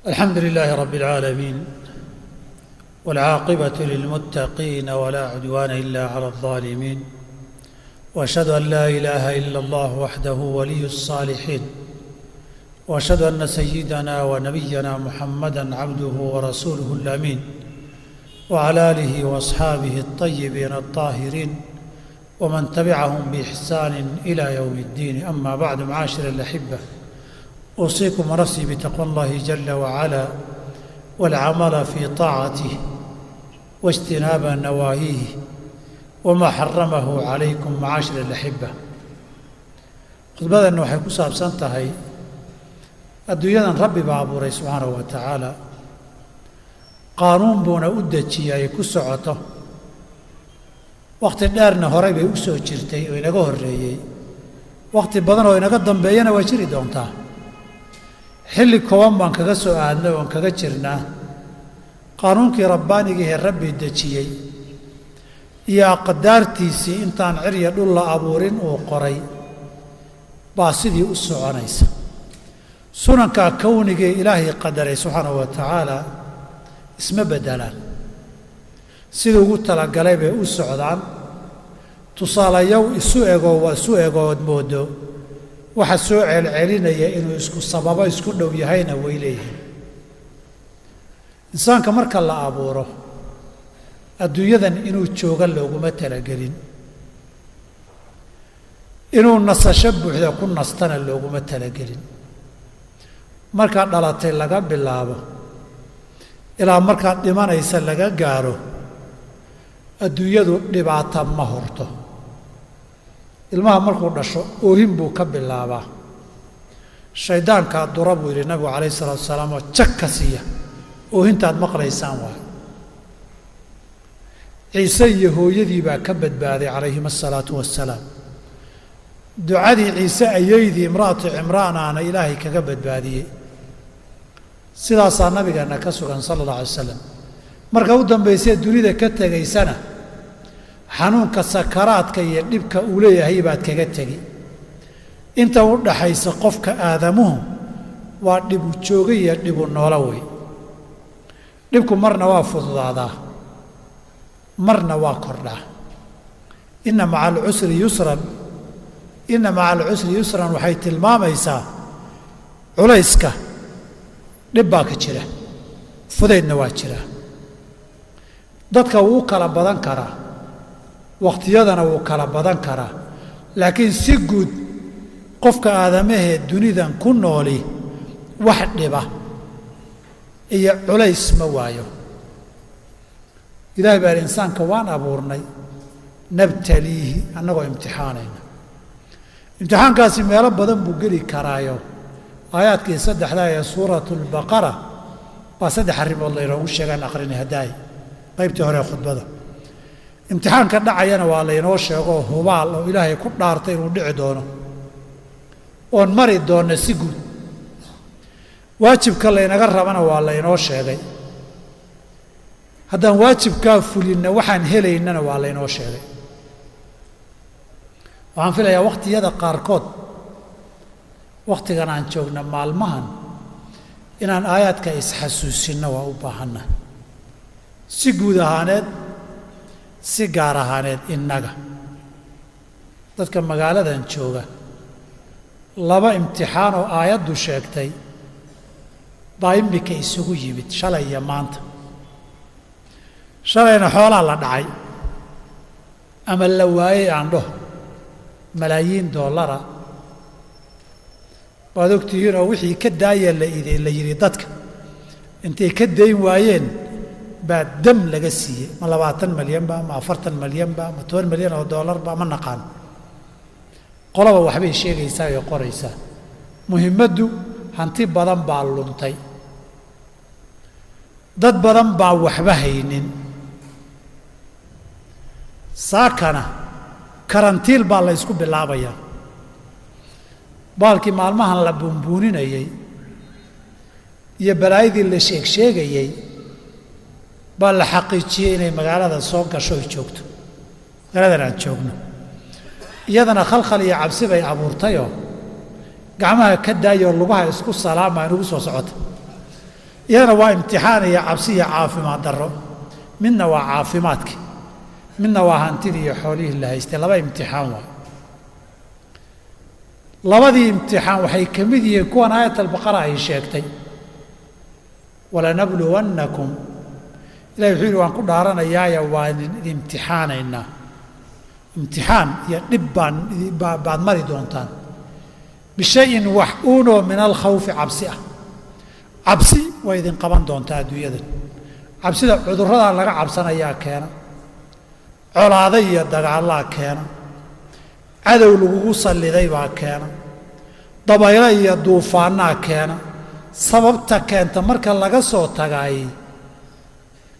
الحمد لله رب العالمين والعاقبة للمتقين ولا عدوان إلا على الظالمين وأشهد أن لا إله إلا الله وحده ولي الصالحين وأشهد أن سيدنا ونبينا محمدًا عبده ورسوله الأمين وعلى آله وأصحابه الطيبين الطاهرين ومن تبعهم بإحسان إلى يوم الدين. أما بعد، معاشر الأحبة، أوصيكم ونفسي بتقوى الله جل وعلا والعمل في طاعته واجتناب نواهيه وما حرمه عليكم. معاشر الأحبة، khudbadan waxay ku saabsan tahay adduunyadan Rabbi baa abuuray subxaanahu wa tacaala, qaanuun buuna u dejiyay ku socoto. waqti dheerna horey bay u soo jirtay oo inaga horreeyey, waqti badan oo inaga dambeeyana waa jiri doontaa. xilli kooban baan kaga soo aadnay oon kaga jirnaa qaanuunkii rabbaaniga ee Rabbi dejiyey iyo aqdaartiisii intaan cirya dhul la abuurin uu qoray baa sidii u soconaysa. sunanka kowniga Ilaahay qadaray subxaanahu wa tacaala isma beddelaan, sidii ugu talagalay bay u socdaan. tusaalayow isu egood moodo waxa soo celcelinaya inuu isku sababo isku dhow yahayna way leeyihiin. insaanka marka la abuuro adduunyadan inuu jooga looguma talagelin, inuu nasasho buuxda ku nastana looguma talagelin. markaad dhalatay laga bilaabo ilaa markaad dhimanaysa laga gaaro, adduunyadu dhibaata ma horto. ilmaha markuu dhasho oohin buu ka bilaabaa, shaydaankaa dura buu yidhi nabigu calayhi salaatu wasalaam, oo jag ka siiya oohintaad maqlaysaan waayo. ciise iyo hooyadii baa ka badbaaday calayhim asalaatu wassalaam. ducadii ciise ayeydii imra'atu cimraanaana ilaahay kaga badbaadiyey. sidaasaa nabigeenna ka sugan sala allahu alay wasalam. marka u dambaysee dunida ka tegaysana xanuunka sakaraadka iyo dhibka uu leeyahay baad kaga tegi. inta u dhaxaysa qofka aadamuhu waa dhibu jooga iyo dhibu noolo wey. dhibku marna waa fududaadaa, marna waa kordhaa. inna maca alcusri yusran waxay tilmaamaysaa culayska dhib baa ka jira, fudaydna waa jira. dadka wuu u kala badan karaa, waqtiyadana wuu kala badan karaa, laakiin si guud qofka aadamahee dunidan ku nooli wax dhiba iyo culays ma waayo. ilaahay baa insaanka waan abuurnay nabtaliihi, annagoo imtixaanayna. imtixaankaasi meelo badan buu geli karaayo aayaadkii saddexdaa ee suuratulbaqara baa saddex arrimood laynoogu sheegaan aqrini haddaay qaybtii hore ee khudbada. imtixaanka dhacayana waa laynoo sheegoo hubaal oo ilaahay ku dhaartay inuu dhici doono, oon mari doonna si guud. waajibka laynaga rabana waa laynoo sheegay, haddaan waajibkaa fulinna waxaan helaynana waa laynoo sheegay. waxaan filayaa waqtiyada qaarkood, wakhtigan aan joogna maalmahan, inaan aayaadka isxasuusinno waa u baahanna, si guud ahaaneed, si gaar ahaaneed. innaga dadka magaaladan jooga, laba imtixaan oo aayaddu sheegtay baa immika isugu yimid, shalay iyo maanta. shalayna xoolaa la dhacay ama la waayey aan dhaho, malaayiin dollara waad ogtihiin, oo wixii ka daaya la yidhi dadka intay ka dayn waayeen baa dam laga siiyey. ma 20 malyanba, ma 40 malyanba, ma 10 malyan oo dollarba, ma naqaan. qolaba waxbay sheegaysaa oo qoraysaa. muhimmaddu hanti badan baa luntay, dad badan baa waxba haynin. saakana karantiil baa la ysku bilaabayaa. baalkii maalmahan la buunbuuninayey iyo balaayadii la sheegayey baa la xaqiijiyey inay magaalada soo gasho oy joogto, magaaladan aan joogno. iyadana khalkhal iyo cabsi bay abuurtayoo gacmaha ka daayoo lugaha isku salaamaa inugu soo socota. iyadana waa imtixaan iyo cabsi iyo caafimaad darro midna waa caafimaadki midna waa hantidii iyo xoolihii la haystay laba imtixaan waa labadii imtixaan waxay ka mid yihiin kuwan aayat albaqara ay sheegtay walanabluwannakum ilahi wuxuu yidhi waan ku dhaaranayaaye waan imtixaanaynaa imtixaan iyo dhib baad mari doontaan bishayin wax uunoo min alkhawfi cabsi ah cabsi way idin qaban doontaa adduunyadan cabsida cudurradaa laga cabsanayaa keena colaada iyo dagaallaa keena cadow lagugu salliday baa keena dabaylo iyo duufaannaa keena sababta keenta marka laga soo tagaayey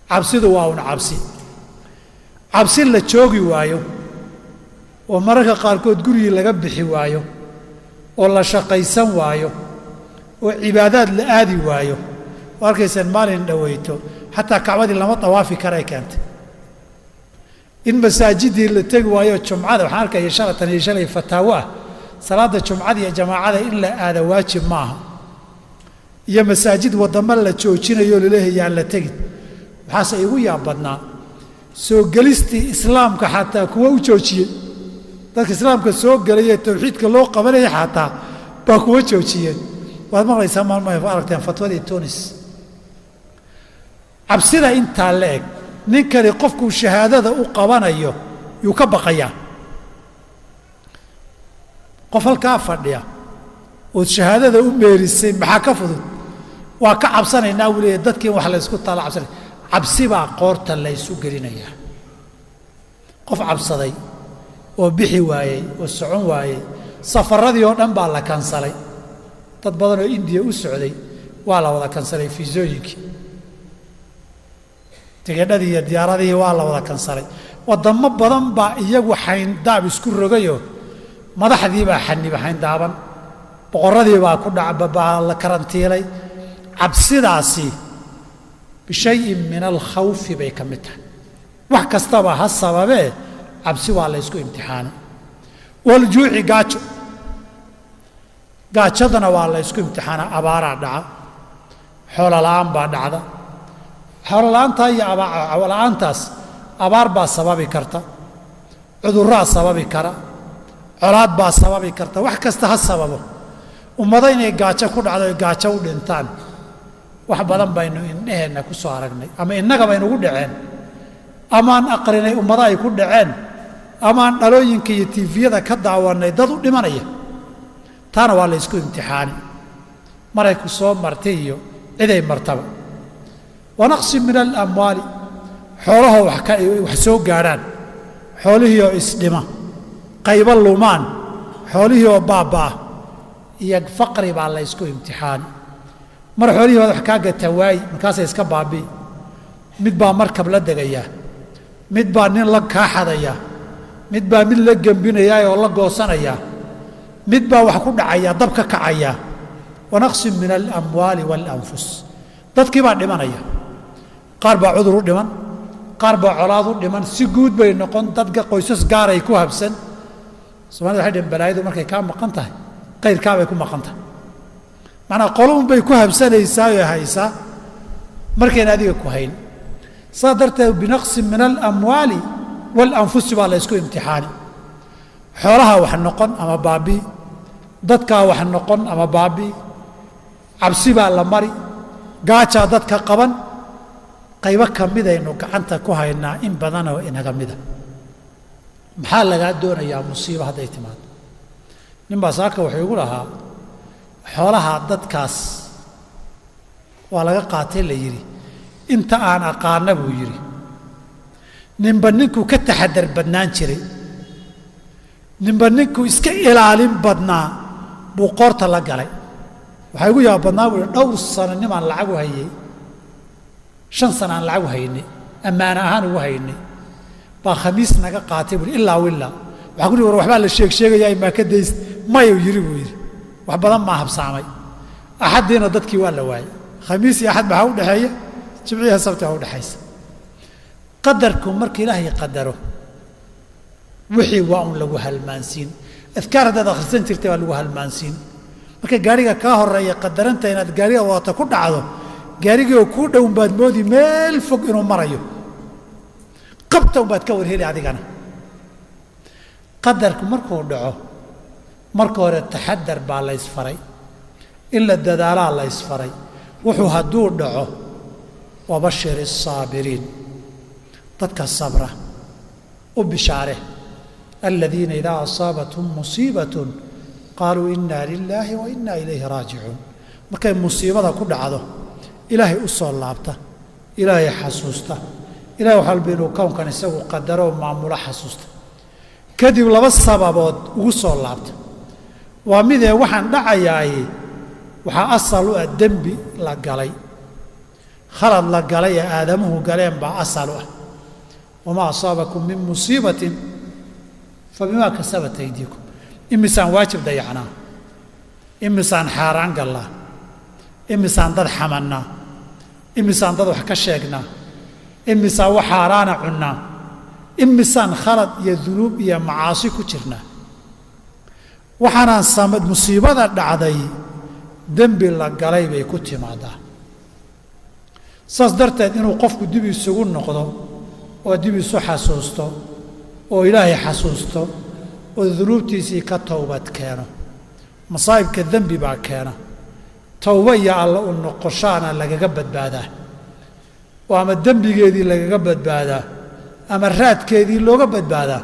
cabsidu waa un cabsi la joogi waayo oo mararka qaarkood gurigii laga bixi waayo oo la shaqaysan waayo oo cibaadaad la aadi waayo oo arkaysaan maalin dhaweyto xataa kacbadii lama dawaafi karay keentay in masaajidii la tegi waayo jumcada waxaan arkaya shalatan iyo shalay fataawo ah salaada jumcada iyo jamaacada in la aada waajib maaha iyo masaajid wadamo la joojinayo laleeyahay aan la tegin waxaase igu yaab badnaa soo gelistii islaamka xataa kuwa u joojiyey dadka islaamka soo gelaya tawxiidka loo qabanaya xataa baa kuwa joojiyeen waad maqlaysaa maalmo aragteen fatwadii tunis cabsida intaa la eg ninkani qofkuu shahaadada u qabanayo yuu ka baqayaa qof halkaa fadhiya ood shahaadada u meerisay maxaa ka fudud waa ka cabsanaynaa wuu leeyahay dadkiin wax laysku taala cabsanay cabsi baa qoorta laysu gelinayaa qof cabsaday oo bixi waayey oo socon waayey safaradii oo dhan baa la kansalay dad badan oo indiya u socday waa la wada kansalay fiisooyinkii tigidhadii iyo diyaaradihii waa la wada kansalay wadamo badan baa iyagu xayndaab isku rogayoo madaxdii baa xayndaaban boqorradii baa la karantiilay cabsidaasi bishayin min alkhawfi bay ka mid tahay wax kastaba ha sababee cabsi waa la ysku imtixaanay waljuuci gaajadana waa la ysku imtixaana abaaraa dhaca xoolola'aan baa dhacda xoolola'aantaa iyo la'aantaas abaar baa sababi karta cudurraa sababi kara colaad baa sababi karta wax kasta ha sababo ummado inay gaajo ku dhacdo oy gaajo u dhintaan wax badan baynu indheheenna ku soo aragnay ama innaga baynugu dhaceen amaan aqrinay ummado ay ku dhaceen amaan dhalooyinka iyo tiifiyada ka daawannay dad u dhimanaya taana waa la ysku imtixaani maray ku soo martay iyo ciday martaba wanaqsi min alamwaali xoolahoo wax soo gaadhaan xoolihii oo isdhima qaybo lumaan xoolihii oo baabba'a iyo faqri baa la ysku imtixaani mar xoolihii baad wax kaa gata waayi markaasay iska baabi'i mid baa markab la degayaa mid baa nin la kaa xadayaa mid baa mid la gembinayaa oo la goosanayaa mid baa wax ku dhacayaa dab ka kacayaa wanaqsin min alamwaali waalanfus dadkii baa dhimanaya qaar baa cudur u dhiman qaar baa colaad u dhiman si guud bay noqon dadka qoysas gaaray ku habsan soomaalida waxay dhaheen balaayidu markay kaa maqan tahay qayrkaabay ku maqan tahay macnaa qoluun bay ku habsanaysaa oo haysaa markayna adiga ku hayn saa darteed binaqsin min alamwaali waalanfusi baa la ysku imtixaani xoolaha wax noqon ama baabii dadkaa wax noqon ama baabii cabsi baa la mari gaajaa dadka qaban qaybo ka midaynu gacanta ku haynaa in badanoo inaga mida maxaa lagaa doonayaa musiibo hadday timaado ninbaa saaka wuxuu igu lahaa xoolaha dadkaas waa laga qaatay la yidhi inta aan aqaana buu yidhi ninba ninkuu ka taxadar badnaan jiray ninba ninkuu iska ilaalin badnaa buu qoorta la galay waxaa igu yaaba badnaa buu yidhi dhowr sano nimaan lacag u hayay 5 sano aan lacag u haynay ammaana ahaan ugu haynay baa khamiis naga qaatay buu ilaa willa waxaa ku yidhi war waxbaa la sheegayaa maa ka days mayuu yidhi buu yidhi wax badan maa habsaamay axaddiina dadkii waa la waayey khamiis iyo axad maxaa u dhexeeya jimciya sabti waa u dhexaysa qadarku marka ilaahay qadaro wixii waa un lagu halmaansiin adkaar haddaad akhrisan jirtay waa lagu halmaansiin marka gaariga kaa horeeya qadaranta inaad gaariga wata ku dhacdo gaarigii oo kuu dhown baad moodi meel fog inuu marayo qabta baad ka warheli adigana qadarku markuu dhaco marka hore taxadar baa la isfaray in la dadaalaa la isfaray wuxuu hadduu dhaco wabashir الصاabiriin dadka sabra u bishaare aladiina idaa asaabathum musiibaة qaaluu ina lilaahi wa ina ilayhi raajicuun markay musiibada ku dhacdo ilaahay u soo laabta ilaahay xasuusta ilahay wax walba inuu kownkan isagu qadaro oo maamulo xasuusta kadib laba sababood ugu soo laabta waa midee waxaan dhacayaay waxaa asal u ah dembi la galay khalad la galay ee aadamuhu galeen baa asal u ah wamaa asaabakum min musiibatin fabimaa kasabat aydiikum imisaan waajib dayacnaa imisaan xaaraan gallaa imisaan dad xamannaa imisaan dad wax ka sheegnaa imisaan wax xaaraana cunnaa imisaan khalad iyo dunuub iyo macaasi ku jirnaa waxaanaan musiibada dhacday dembi la galay bay ku timaadaa saas darteed inuu qofku dib isugu noqdo oo dib isu xasuusto oo ilaahay xasuusto oo dunuubtiisii ka towbad keeno masaa'ibka dembi baa keena towba iyo alla u noqoshaana lagaga badbaadaa oo ama dembigeedii lagaga badbaadaa ama raadkeedii looga badbaadaa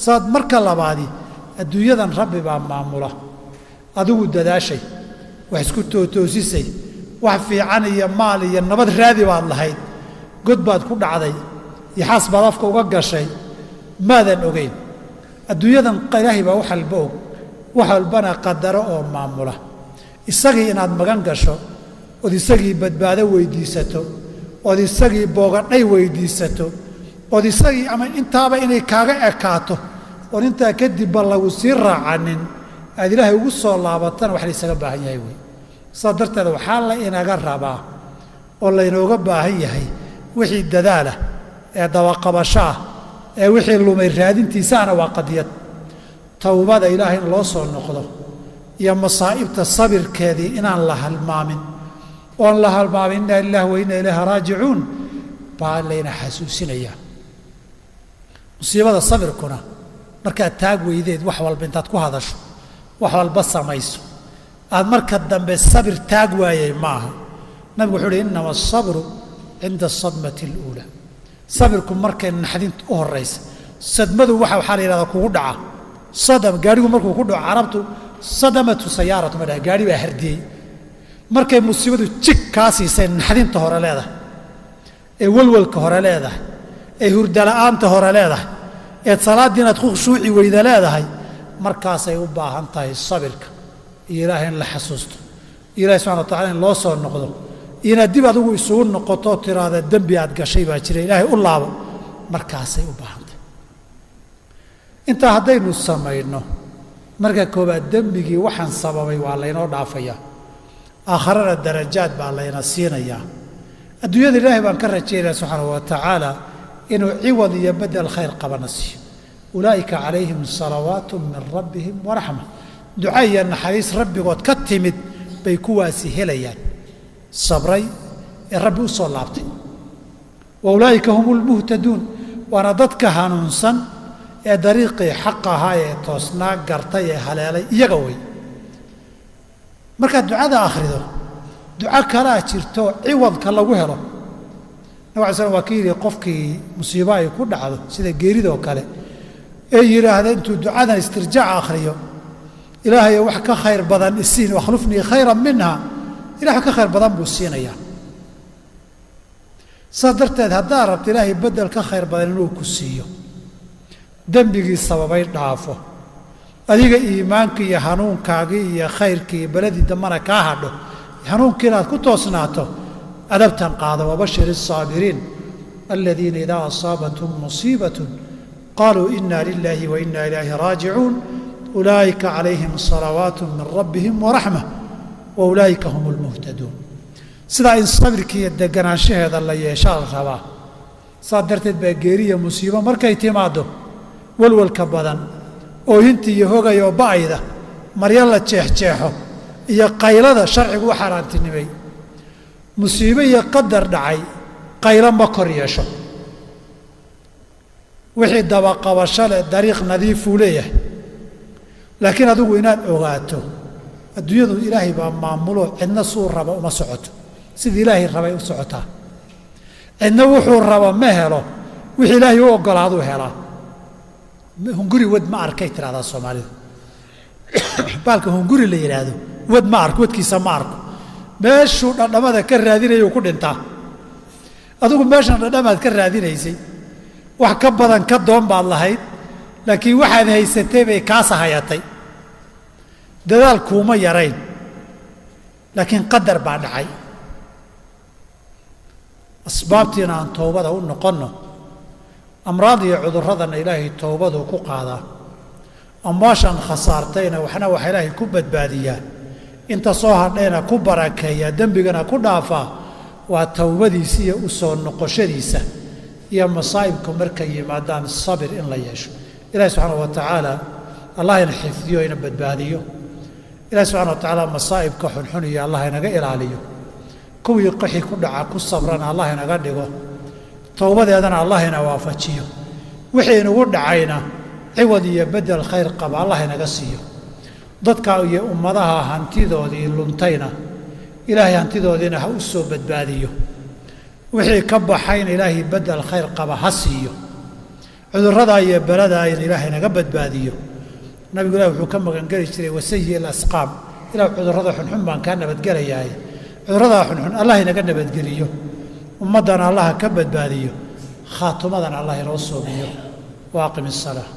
saad marka labaadii adduunyadan rabbi baa maamula adigu dadaashay wax isku tootoosisay wax fiican iyo maal iyo nabad raadi baad lahayd god baad ku dhacday yaxaas baad afka uga gashay maadan ogayn adduunyadan ilaahay baa wax walba og wax walbana qadaro oo maamula isagii inaad magan gasho ood isagii badbaado weydiisato ood isagii boogadhay weydiisato ood isagii ama intaaba inay kaaga ekaato oon intaa kadibba lagu sii raacanin aad ilaahay ugu soo laabatana wax laysaga baahan yahay wey saas darteed waxaa la inaga rabaa oo laynooga baahan yahay wixii dadaalah ee dabaqabasho ah ee wixii lumay raadintiisaana waa qadiyad towbada ilaahay in loo soo noqdo iyo masaa'ibta sabirkeedii inaan la halmaamin oon la halmaamin inna lillahi wa inna ilayhi raajicuun baa layna xasuusinayaa musiibada sabirkuna markaad taag weydeed wax walba intaad ku hadasho wax walba samayso aad marka dambe sabir taag waayay maaha nabigu wuxuu uhi innama asabru cinda asadmati اluulaa sabirku markay naxdinta u horaysa sadmadu waxaa la yidhahdaa kugu dhaca sadam gaadhigu markuu ku dhaco carabtu sadamatu sayaaratu ma dhaha gaadhi baa hardiyey markay musiibadu jig kaa siisay naxdinta hore leedahay ee walwalka hore leedahay ee hurdala'aanta hore leedahay eed salaaddii inaad ku khushuuci weyda leedahay markaasay u baahan tahay sabirka iyo ilaahay in la xasuusto iyo ilahay subxana wa tacala in loo soo noqdo iyo inaad dib adigu isugu noqoto oo tiraada dembi aad gashay baa jira ilaahay u laabo markaasay u baahan tahay intaa haddaynu samayno marka koobaad dembigii waxaan sababay waa laynoo dhaafayaa aakharana darajaad baa layna siinayaa adduunyada ilaahay baan ka rajaynaya subxaanahu wa tacaala inuu ciwad iyo bedel khayr qabana siiyo ulaa'ika calayhim salawaatu min rabbihim waraxma duca iyo naxariis rabbigood ka timid bay kuwaasi helayaan sabray ee rabbi u soo laabtay wa ulaa'ika hum lmuhtaduun waana dadka hanuunsan ee dariiqii xaq ahaa ee toosnaa gartay ee haleelay iyaga wey markaad ducada akhrido duco kalaa jirto ciwadka lagu helo nabig alay slam waa ka yidhi qofkii musiibo ay ku dhacdo sida geeridoo kale ee yidhaahda intuu ducadan istirjaac akhriyo ilaahayo wax ka khayr badan isiin wakhlufnii khayran minha ilah wax ka khayr badan buu siinayaa saas darteed haddaad rabto ilaahay beddel ka khayr badan inuu ku siiyo dembigii sababay dhaafo adiga iimaankii iyo hanuunkaagii iyo khayrkii iyo beledii dambana kaa hadho hanuunkii inaad ku toosnaato adabtan qaado wabashir الصaabiriin aladiina idaa asaabathum musiibaة qaluu ina lilaahi wa ina ilayhi raajicuun ulaa'ika calayhim salawaat min rabbihim waraxma wa ulaa'ika hum اlmuhtaduun sidaa in sabirkii iyo deganaanshaheeda la yeeshaa la rabaa saas darteed baa geeriya musiibo markay timaaddo walwalka badan oohinta iyo hogay oo ba'ayda maryo la jeexjeexo iyo qaylada sharcigu u xaaraantinimay musiibo iyo qadar dhacay qaylo ma kor yeesho wixii dabaqabasho leh dariiq nadiifuu leeyahay laakiin adigu inaad ogaato adduunyadu ilaahay baa maamulo cidna suu raba uma socoto sidii ilaahay rabay u socotaa cidna wuxuu raba ma helo wixii ilaahay u ogolaaduu helaa hunguri wad ma arkay tiraahdaa Soomaalidu baalka hunguri la yiraahdo wad ma arko wadkiisa ma arko meeshuu dhadhamada ka raadinayo ku dhintaa adigu meeshan dhadhamaad ka raadinaysay wax ka badan ka doon baad lahayd laakiin waxaad haysatay bay kaa sahayatay dadaal kuuma yarayn laakiin qadar baa dhacay asbaabtiina aan toobada u noqonno amraad iyo cudurradana ilaahay toobadu ku qaadaa amwaashan khasaartayna waxna waxa ilaahay ku badbaadiyaa inta soo hadhayna ku barakeeya dembigana ku dhaafaa waa towbadiisa iyo u soo noqoshadiisa iyo masaa'ibku markay yimaadaan sabir in la yeesho ilaahay subxaanahu wa tacaala allah ina xifdiyo ina badbaadiyo ilaahay subxaanahu wa tacaala masaa'ibka xunxun iyo allah inaga ilaaliyo kuwii qixi ku dhaca ku sabrana allah inaga dhigo towbadeedana allah ina waafajiyo wixii inugu dhacayna ciwad iyo bedel khayr qaba allah inaga siiyo dadka iyo ummadaha hantidoodii luntayna ilaahay hantidoodiina ha u soo badbaadiyo wixii ka baxayna ilaahay bedel khayr qaba ha siiyo cudurrada iyo balada in ilaahay naga badbaadiyo nabigu ilaahay wuxuu ka magan geli jiray wasayi al-asqaam ilaahay cudurrada xunxun baan ka nabadgelayaa cudurrada xunxun allah inaga nabadgeliyo ummadana allah ka badbaadiyo khaatumadana allah inoo soobiyo waaqim as-salaah